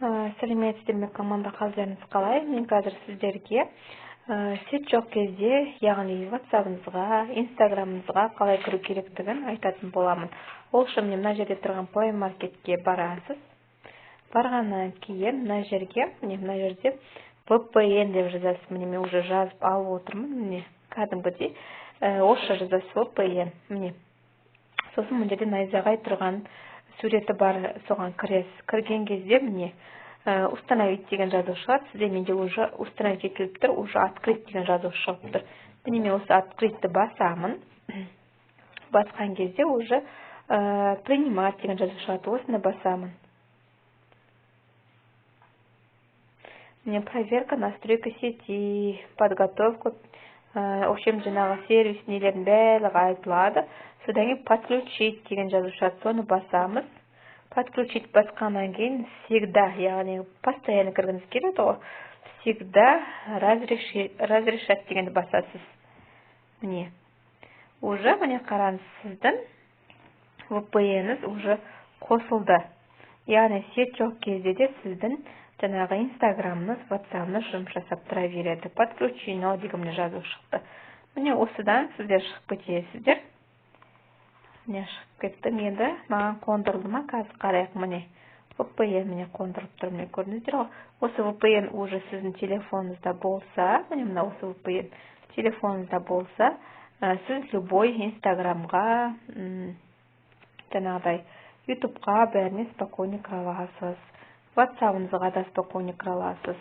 Сәлеметсіздер ме, команда, қалдарыңыз қалай? Мен қазір сіздерге сет жоқ кезде, яғни WhatsApp-ыңызға, Instagram-ыңызға қалай кіру керектігін айтатын боламын. Ол үшін мына жерде тұрған Play Market-ке барасыз. Барғаннан кейін мына жерде VPN деп жазасыз. Міне мен уже жазып алып отырмын. Міне кәдімгідей орысша жазасыз VPN. Міне. Сосын мына жерде найзағай тұрған суреті бар, соған кіресіз. Кірген кезде міне установить деген жазу шығады. Сізде менде уже установить етіліп тұр, уже открыть деген жазу шығып тұр. Міне мен осы открытьті басамын. Басқан кезде уже принимать деген жазу шығады. Осыны басамын. Мне проверка, настройка сети, подготовка, в общем, жаңағы сервис нелердің бәрі айтылады. Содан кейін подключить деген жазу шығады. Соны басамыз. Подключить басқаннан кейін всегда, яғни постоянно кіргіңіз келеді ғой. Всегда разрешать дегенді басасыз. Міне. Уже міне қараңыз, сіздің VPN-іңіз уже қосылды. Яғни сет жоқ кезде де сіздің жаңағы Instagram-ыңыз, WhatsApp-ыңыз жұмыс жасап тұра береді. Подключено деген жазу шықты. Міне осыдан сіздер шығып кетесіздер. Міне шығып кеттім. Енді маған қондырылды ма? Қазір қарайық. Міне VPN міне қондырып тұр. Міне көрдіңіздер ғой. Осы VPN уже сіздің телефоныңызда болса, міне мына осы VPN телефоныңызда болса, сіз любой Instagram-ға, жаңағыдай YouTube-ға бәріне спокойно кіре аласыз. WhatsApp-ыңызға да спокойно кіре аласыз.